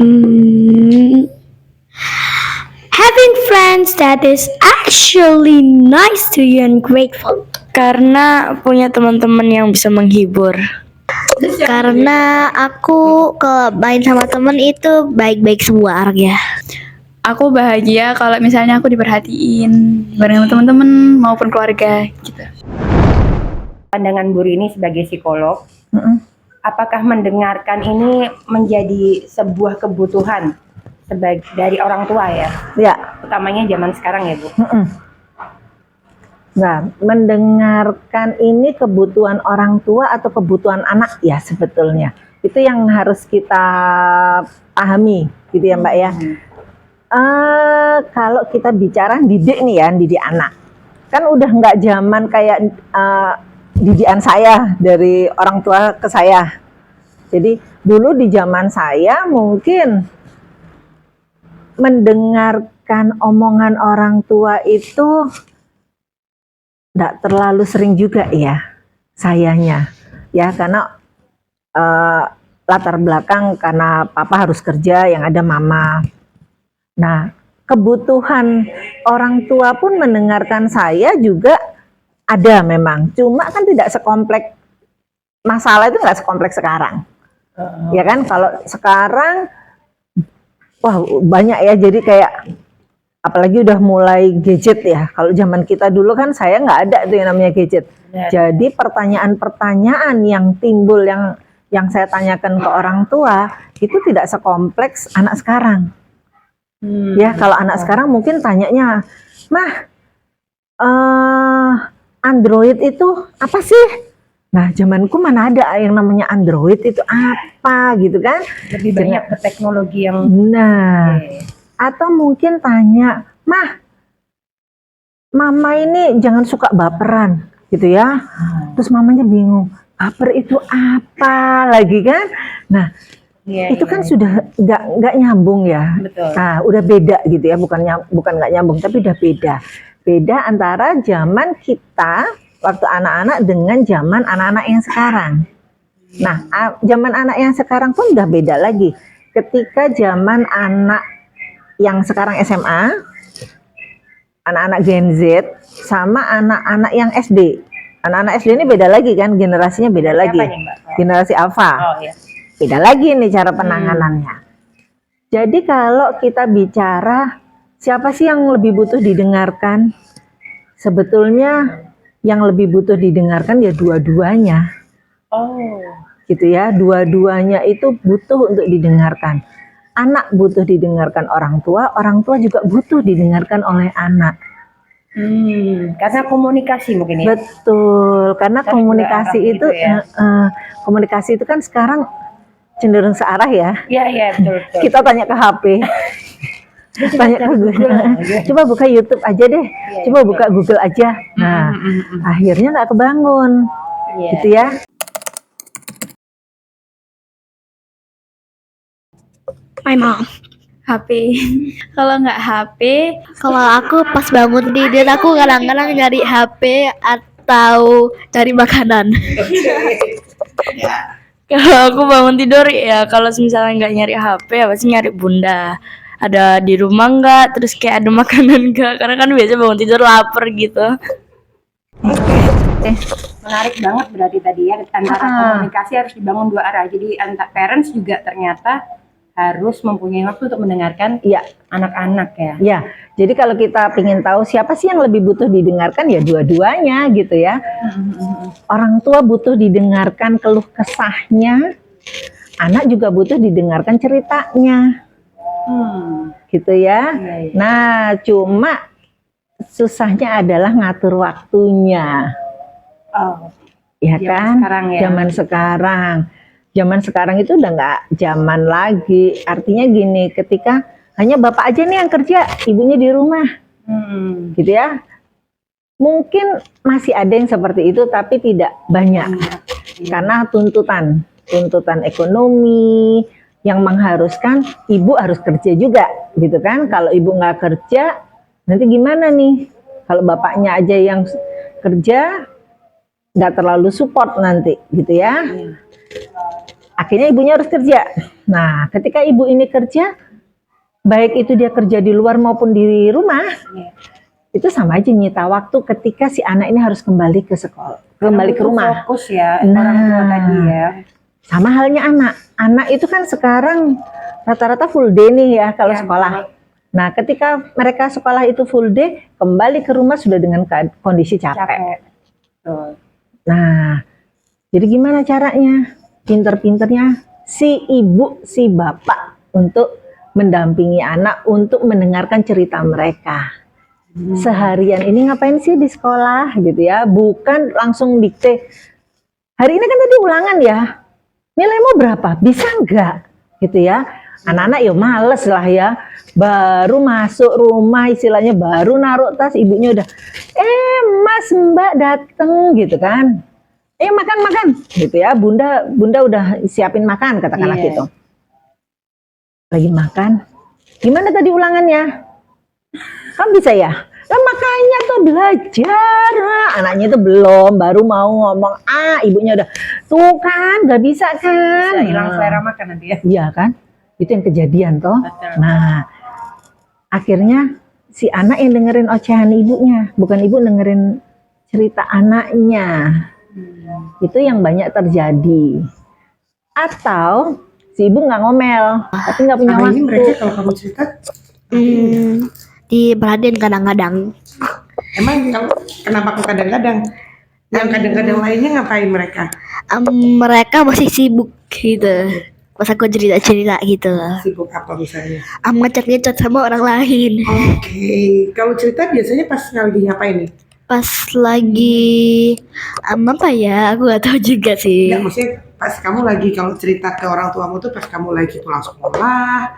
Mm, having friends that is actually nice to you and grateful. Karena punya teman-teman yang bisa menghibur. Karena aku kalau main sama temen itu baik-baik semua orangnya. Aku bahagia kalau misalnya aku diperhatiin bareng teman-teman maupun keluarga gitu. Pandangan Bu Rini sebagai psikolog, apakah mendengarkan ini menjadi sebuah kebutuhan dari orang tua ya? Ya. Utamanya zaman sekarang ya Bu? Nah, mendengarkan ini kebutuhan orang tua atau kebutuhan anak ya sebetulnya. Itu yang harus kita pahami gitu ya Mbak ya. Kalau kita bicara didik nih ya, didik anak. Kan udah nggak zaman kayak didikan saya dari orang tua ke saya. Jadi dulu di zaman saya mungkin mendengarkan omongan orang tua itu enggak terlalu sering juga ya sayanya. Ya karena latar belakang karena papa harus kerja, yang ada mama. Nah, kebutuhan orang tua pun mendengarkan saya juga ada memang. Cuma kan tidak sekompleks, masalah itu nggak sekompleks sekarang. Ya kan, kalau sekarang wah banyak ya, jadi kayak apalagi udah mulai gadget ya. Kalau zaman kita dulu kan saya nggak ada tuh yang namanya gadget. Jadi pertanyaan-pertanyaan yang timbul yang saya tanyakan ke orang tua itu tidak sekompleks anak sekarang. Ya kalau anak sekarang mungkin tanyanya, mah Android itu apa sih? Nah zamanku mana ada yang namanya Android itu apa gitu kan? Lebih banyak ke teknologi yang. Nah, atau mungkin tanya, mah, mama ini jangan suka baperan gitu ya. Terus mamanya bingung, baper itu apa lagi kan? Nah. Itu kan sudah nggak nyambung ya. Betul. Nah, udah beda gitu ya, bukan nggak nyambung, tapi udah beda. Beda antara zaman kita waktu anak-anak dengan zaman anak-anak yang sekarang. Nah, zaman anak yang sekarang pun udah beda lagi. Ketika zaman anak yang sekarang SMA, anak-anak Gen Z sama anak-anak yang SD. Anak-anak SD ini beda lagi kan, generasinya beda lagi. Generasi Alpha. Oh, iya. Beda lagi nih cara penanganannya. Jadi kalau kita bicara siapa sih yang lebih butuh didengarkan? Sebetulnya yang lebih butuh didengarkan ya dua-duanya. Oh. Gitu ya, dua-duanya itu butuh untuk didengarkan. Anak butuh didengarkan orang tua juga butuh didengarkan oleh anak. Karena komunikasi mungkin ya. Betul, karena komunikasi itu ya? Komunikasi itu kan sekarang cenderung searah ya. Iya, betul. Kita tanya ke HP. Tanya ke Google. Coba buka YouTube aja deh. Coba buka Google aja. Nah, akhirnya nggak kebangun. Gitu ya. My mom. HP. Kalau nggak HP, Kalau aku pas bangun tidur aku kadang-kadang nyari HP atau cari makanan. Kalau aku bangun tidur ya kalau misalnya nggak nyari HP ya pasti nyari bunda. Ada di rumah nggak, terus kayak ada makanan nggak, karena kan biasa bangun tidur lapar gitu. Menarik banget berarti tadi ya, antara komunikasi harus dibangun dua arah. Jadi antar parents juga ternyata harus mempunyai waktu untuk mendengarkan anak-anak ya. Ya, jadi kalau kita ingin tahu siapa sih yang lebih butuh didengarkan ya dua-duanya gitu ya. Orang tua butuh didengarkan keluh kesahnya, anak juga butuh didengarkan ceritanya. Gitu ya. Nah, cuma susahnya adalah ngatur waktunya. Ya kan? Zaman sekarang. Zaman sekarang itu udah nggak zaman lagi. Artinya gini, ketika hanya bapak aja nih yang kerja, ibunya di rumah, gitu ya. Mungkin masih ada yang seperti itu, tapi tidak banyak. Karena tuntutan ekonomi yang mengharuskan ibu harus kerja juga, gitu kan. Kalau ibu nggak kerja, nanti gimana nih? Kalau bapaknya aja yang kerja, nggak terlalu support nanti, gitu ya. Akhirnya ibunya harus kerja. Nah, ketika ibu ini kerja, baik itu dia kerja di luar maupun di rumah, itu sama aja nyita waktu ketika si anak ini harus kembali ke sekolah, kembali ke rumah. Fokus ya orang tua tadi ya. Sama halnya anak. Anak itu kan sekarang rata-rata full day nih ya kalau Ya, sekolah. Nah, ketika mereka sekolah itu full day, kembali ke rumah sudah dengan kondisi capek. Capek. Betul. Nah, jadi gimana caranya? Pinter-pinternya si ibu, si bapak untuk mendampingi anak, untuk mendengarkan cerita mereka. Seharian ini ngapain sih di sekolah gitu ya? Bukan langsung dikte. Hari ini kan tadi ulangan ya. Nilaimu berapa? Bisa enggak? Gitu ya. Anak-anak ya males lah ya. Baru masuk rumah istilahnya, baru naruh tas, ibunya udah mas mbak dateng gitu kan. Makan gitu ya. Bunda udah siapin makan katakanlah Iya. gitu. Lagi makan. Gimana tadi ulangannya? Kamu bisa ya? Lah makanya tuh belajar. Anaknya itu belum, baru mau ngomong ibunya udah tuh kan nggak bisa kan. Bisa hilang selera makan nanti ya. Iya kan? Itu yang kejadian toh. Betul. Nah, akhirnya si anak yang dengerin ocehan ibunya, bukan ibu dengerin cerita anaknya. Itu yang banyak terjadi. Atau si ibu nggak ngomel, tapi nggak punya Sama waktu. ini mereka kalau kamu cerita, Diperhatiin kadang-kadang. emang kenapa kok kadang-kadang? Yang kadang-kadang lainnya ngapain mereka? Mereka masih sibuk gitu. Pas aku cerita-cerita gitu. Sibuk apa misalnya? Ngechat-ngechat sama orang lain. Oke, kalau cerita biasanya pas lagi ngapain nih? Pas lagi apa ya? Aku gak tahu juga sih. Enggak, maksudnya pas kamu lagi kalau cerita ke orang tuamu tuh pas kamu lagi pulang sekolah,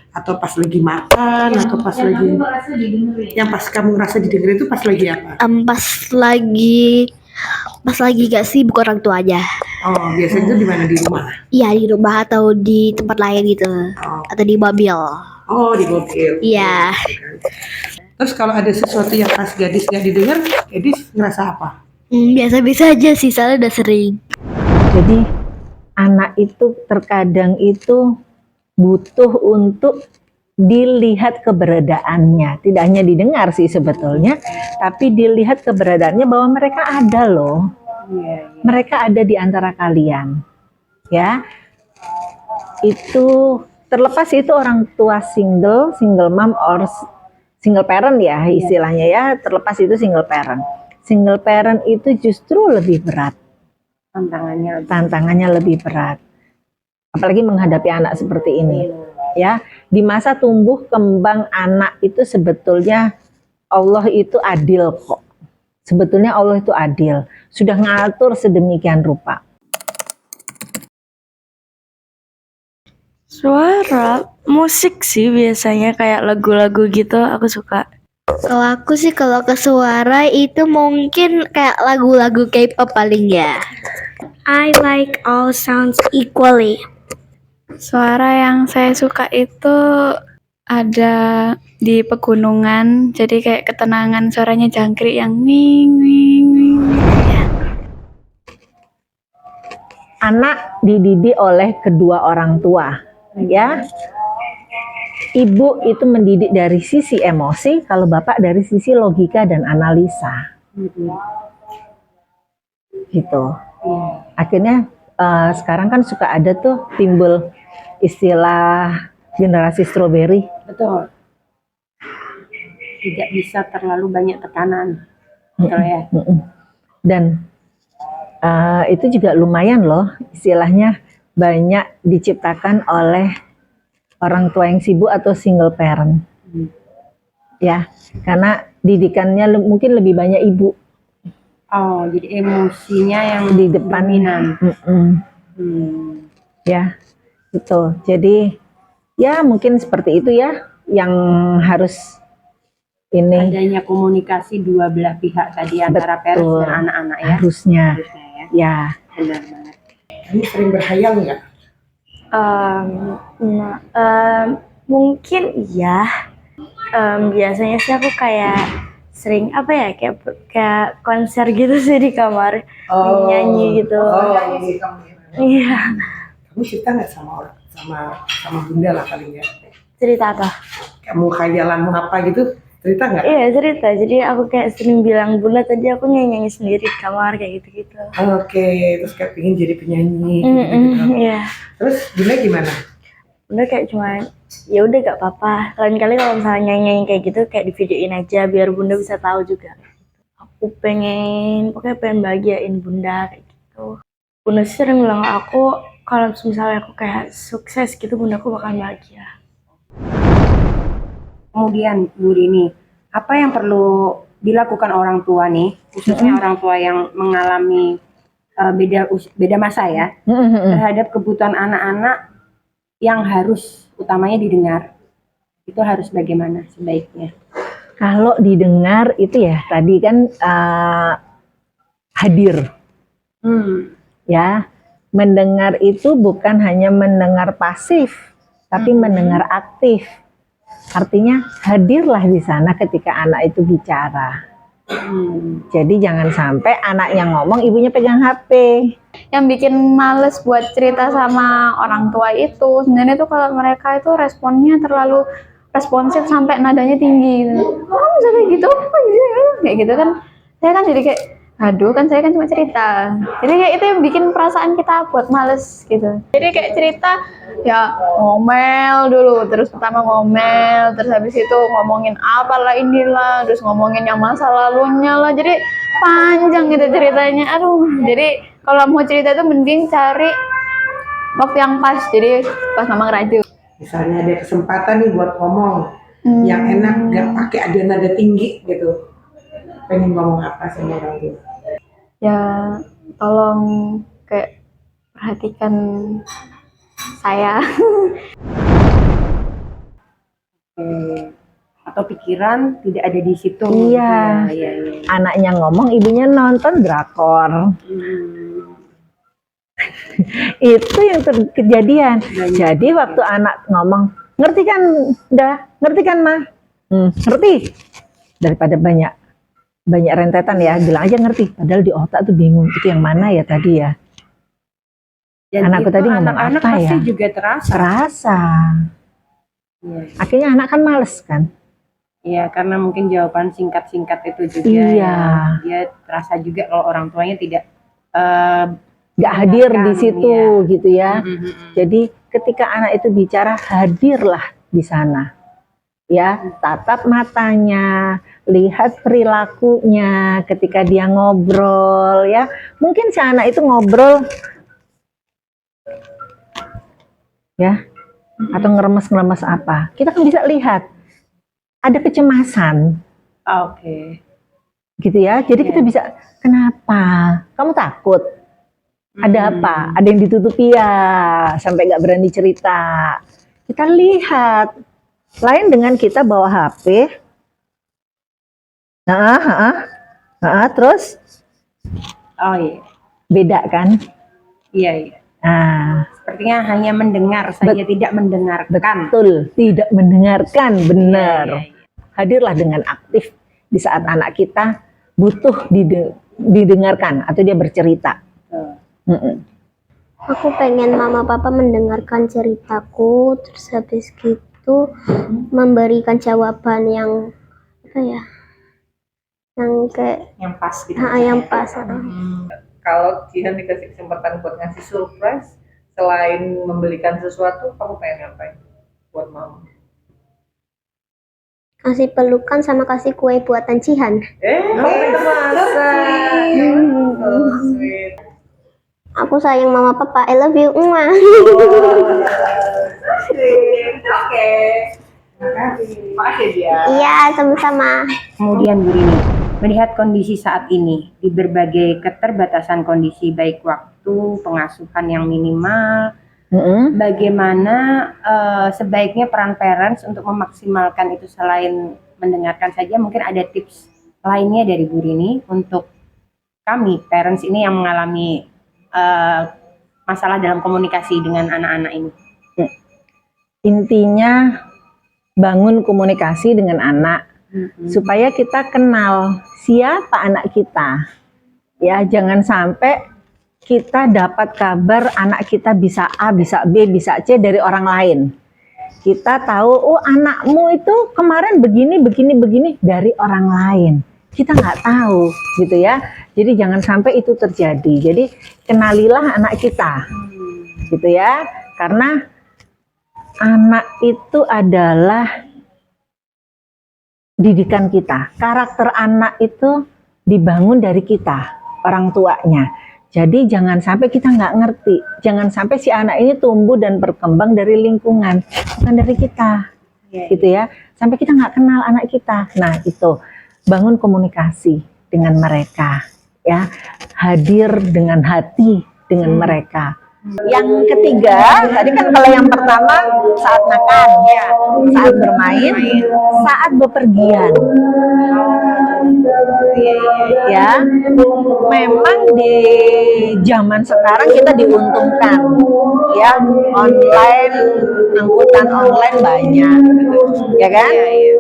atau pas lagi makan, atau pas lagi yang pas kamu ngerasa didengerin itu pas lagi apa? Pas lagi gak sibuk orang tua aja. Oh, biasanya itu di mana, di rumah? Iya, di rumah atau di tempat lain gitu. Oh, Atau di mobil. oh, di mobil. Iya. Terus kalau ada sesuatu yang pas gadis nggak didengar, gadis ngerasa apa? Biasa-biasa aja sih, soalnya udah sering. Jadi anak itu terkadang itu butuh untuk dilihat keberadaannya. Tidak hanya didengar sih sebetulnya, tapi dilihat keberadaannya bahwa mereka ada loh. Mereka ada di antara kalian. Ya. Itu terlepas itu orang tua single mom or single parent ya istilahnya ya, terlepas itu single parent. Single parent itu justru lebih berat. Tantangannya lebih berat. Apalagi menghadapi anak seperti ini. Ya, di masa tumbuh kembang anak itu sebetulnya Allah itu adil kok. Sebetulnya Allah itu adil. Sudah ngatur sedemikian rupa. Suara musik sih biasanya kayak lagu-lagu gitu aku suka. Kalau aku sih kalau ke suara itu mungkin kayak lagu-lagu K-pop paling ya. I like all sounds equally. Suara yang saya suka itu ada di pegunungan, jadi kayak ketenangan, suaranya jangkrik yang wing wing wing. Anak dididik oleh kedua orang tua, ya. Ibu itu mendidik dari sisi emosi, kalau bapak dari sisi logika dan analisa. Gitu. Akhirnya sekarang kan suka ada tuh timbul istilah generasi strawberry. Betul. Tidak bisa terlalu banyak tekanan. Betul ya. Dan itu juga lumayan loh, istilahnya banyak diciptakan oleh orang tua yang sibuk atau single parent. Ya, karena didikannya mungkin lebih banyak ibu Oh, jadi emosinya yang di depan. dominan. Ya, gitu. Jadi ya mungkin seperti itu ya yang harus ini Adanya komunikasi dua belah pihak tadi antara parents Betul. dan anak-anak ya. harusnya. Harusnya ya. Ya, Benar banget. Kamu sering berhayal nggak? Mungkin iya. Biasanya sih aku kayak sering apa ya kayak konser gitu sih di kamar nyanyi gitu. Oh, ini kamu. Iya. Kamu cerita nggak sama orang sama bunda lah paling ya. Cerita apa? Kamu khayalanmu apa gitu, cerita nggak? Iya cerita, jadi aku kayak sering bilang bunda tadi aku nyanyi sendiri di kamar kayak gitu-gitu. Oke, terus kayak pengen jadi penyanyi gitu. Iya. Terus bunda gimana? Bunda kayak cuma ya udah gak apa-apa. Lain kali kalau misalnya nyanyi kayak gitu kayak di videoin aja biar bunda bisa tahu juga. Aku pokoknya pengen bahagiain bunda kayak gitu. Bunda sih sering bilang ke aku kalau misalnya aku kayak sukses gitu bundaku bakal bahagia. Kemudian Bu Rini, apa yang perlu dilakukan orang tua nih, khususnya orang tua yang mengalami beda masa ya, terhadap kebutuhan anak-anak yang harus utamanya didengar, itu harus bagaimana sebaiknya? Kalau didengar itu ya tadi kan hadir. Ya, mendengar itu bukan hanya mendengar pasif, tapi mendengar aktif. Artinya hadirlah di sana ketika anak itu bicara. Jadi jangan sampai anaknya ngomong, ibunya pegang HP. Yang bikin males buat cerita sama orang tua itu sebenarnya tuh kalau mereka itu responnya terlalu responsif sampai nadanya tinggi. Oh, bisa kayak gitu? Kayak gitu kan. Saya kan jadi kayak, aduh kan saya kan cuma cerita. Jadi kayak itu yang bikin perasaan kita buat males gitu. Jadi kayak cerita ya ngomel dulu, terus pertama ngomel, terus habis itu ngomongin apalah inilah, terus ngomongin yang masa lalunya lah. Jadi panjang gitu ceritanya. Aduh, jadi kalau mau cerita itu mending cari waktu yang pas. Jadi pas mama ngerajuk. Misalnya ada kesempatan nih buat ngomong yang enak, nggak pakai ada nada tinggi gitu. Pengen ngomong apa sama orang tua? Ya tolong kayak perhatikan saya. Atau pikiran tidak ada di situ. Iya. Gitu ya. Anaknya ngomong, ibunya nonton drakor. Itu yang kejadian. Jadi waktu anak ngomong, ngerti kan, ngerti kan ma? Ngerti. Daripada banyak rentetan ya, bilang aja ngerti. Padahal di otak tuh bingung, itu yang mana ya tadi ya? Dan Anakku itu tadi ngomong anak-anak apa pasti ya? juga terasa. Terasa. Iya. Akhirnya anak kan males kan? Iya, karena mungkin jawaban singkat-singkat itu juga Iya. ya. Dia terasa juga kalau orang tuanya tidak Nggak hadir di situ iya. gitu ya. Jadi ketika anak itu bicara, hadirlah di sana. Ya, tatap matanya, lihat perilakunya ketika dia ngobrol ya. Mungkin si anak itu ngobrol ya, atau ngeremes-ngeremes apa. Kita kan bisa lihat ada kecemasan. Oke. Gitu ya. Jadi kita bisa, kenapa? Kamu takut? Ada apa? Ada yang ditutupi ya, sampai nggak berani cerita. Kita lihat. Lain dengan kita bawa HP. Terus Oh iya. beda kan? Iya, iya. Nah, Sepertinya hanya mendengar saja, tidak mendengarkan. betul, tidak mendengarkan, benar. Iya, iya. Hadirlah dengan aktif di saat anak kita butuh didengarkan atau dia bercerita. Aku pengen mama papa mendengarkan ceritaku, terus habis gitu memberikan jawaban yang apa ya, yang kayak Yang pas gitu. yang pas. Kalau Jihan dikasih kesempatan buat ngasih surprise, selain membelikan sesuatu, kamu pengen ngapain buat mama? Kasih pelukan sama kasih kue buatan Jihan. Kamu masak. So sweet. Aku sayang mama papa, I love you. Mwah. Oke. Makasih dia. Iya, sama-sama. Kemudian Bu Rini, melihat kondisi saat ini di berbagai keterbatasan kondisi baik waktu, pengasuhan yang minimal, bagaimana sebaiknya peran parents untuk memaksimalkan itu selain mendengarkan saja, mungkin ada tips lainnya dari Bu Rini untuk kami parents ini yang mengalami masalah dalam komunikasi dengan anak-anak ini. Intinya bangun komunikasi dengan anak supaya kita kenal siapa anak kita. Ya, jangan sampai kita dapat kabar anak kita bisa A, bisa B, bisa C dari orang lain. Kita tahu, oh anakmu itu kemarin begini, begini dari orang lain. Kita nggak tahu, gitu ya. Jadi jangan sampai itu terjadi. Jadi kenalilah anak kita, gitu ya. Karena anak itu adalah didikan kita. Karakter anak itu dibangun dari kita, orang tuanya. Jadi jangan sampai kita nggak ngerti. Jangan sampai si anak ini tumbuh dan berkembang dari lingkungan, bukan dari kita, gitu ya. Sampai kita nggak kenal anak kita. Nah itu, bangun komunikasi dengan mereka, ya. Hadir dengan hati dengan mereka. Yang ketiga, tadi kan kalau yang pertama saat makan, saat bermain, saat bepergian. Ya, memang di zaman sekarang kita diuntungkan, ya, online, angkutan online banyak, ya kan?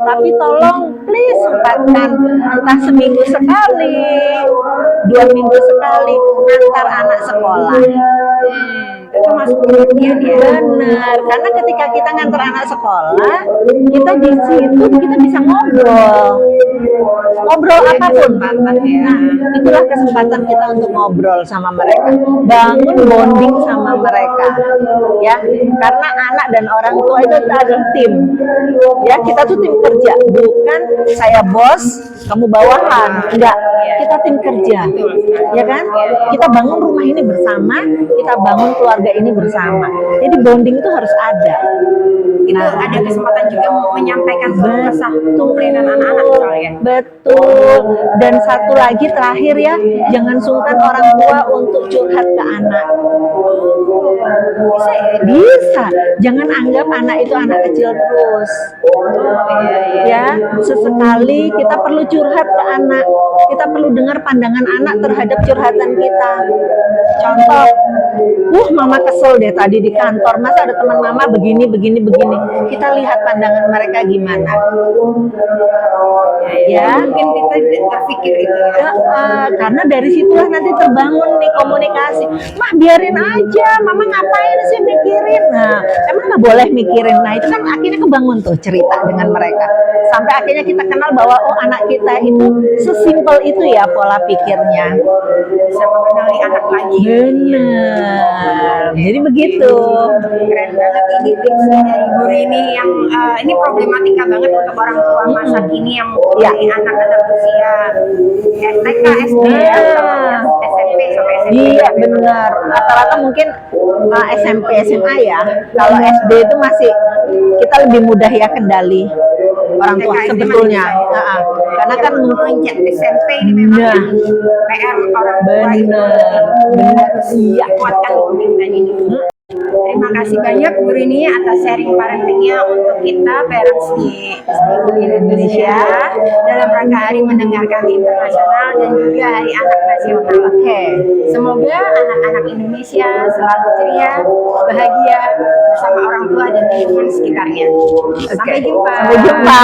Tapi tolong please sempatkan entah seminggu sekali, 2 minggu sekali antar anak sekolah. Itu masuk pengertian ya. Benar, karena ketika kita ngantar anak sekolah, kita di situ kita bisa ngobrol apapun. Nah, itulah kesempatan kita untuk ngobrol sama mereka, bangun bonding sama mereka, ya. Karena anak dan orang tua itu adalah tim, ya. Kita tuh tim kerja, bukan saya bos, kamu bawahan, enggak. Kita tim kerja, ya kan? Kita bangun rumah ini bersama, kita bangun keluarga ini bersama. Jadi bonding itu harus ada. Itu ada kesempatan juga menyampaikan kesah tumpukan anak-anak misalnya. Betul. Dan satu lagi terakhir ya, jangan sungkan orang tua untuk curhat ke anak. Bisa ya? Bisa. Jangan anggap anak itu anak kecil terus. Ya, sesekali kita perlu curhat ke anak. Kita perlu dengar pandangan anak terhadap curhatan kita. Contoh, mama kesel deh tadi di kantor, masa ada teman mama begini. Kita lihat pandangan mereka gimana. Ya, Mungkin kita tidak terpikir itu ya. karena dari situlah nanti terbangun nih komunikasi. Mah biarin aja, mama ngapain sih mikirin? Nah, emang nggak boleh mikirin. Nah itu kan akhirnya kebangun tuh cerita dengan mereka. Sampai akhirnya kita kenal bahwa oh anak kita itu sesimpel itu ya pola pikirnya. Bisa mengenali anak lagi. Benar. Jadi begitu. Keren banget ini tipsnya dari Bu Rini yang ini problematika banget untuk orang tua masa kini yang mempunyai anak-anak usia TK, SD, SMP sampai SMP. Iya benar. Rata-rata mungkin SMP, SMA ya. Kalau SD itu masih kita lebih mudah ya kendali orang tua TK, SD sebetulnya. masih bisa ya. Karena kan menginjak SMP ini memang yang PR orang tua itu harus kuatkan komitmen ini. Terima kasih banyak Bu Rini atas sharing parentingnya untuk kita parents di seluruh Indonesia dalam rangka Hari Mendengarkan Internasional dan juga Hari Anak Nasional. Semoga anak-anak Indonesia selalu ceria, bahagia bersama orang tua dan lingkungan sekitarnya. Sampai jumpa. Sampai jumpa.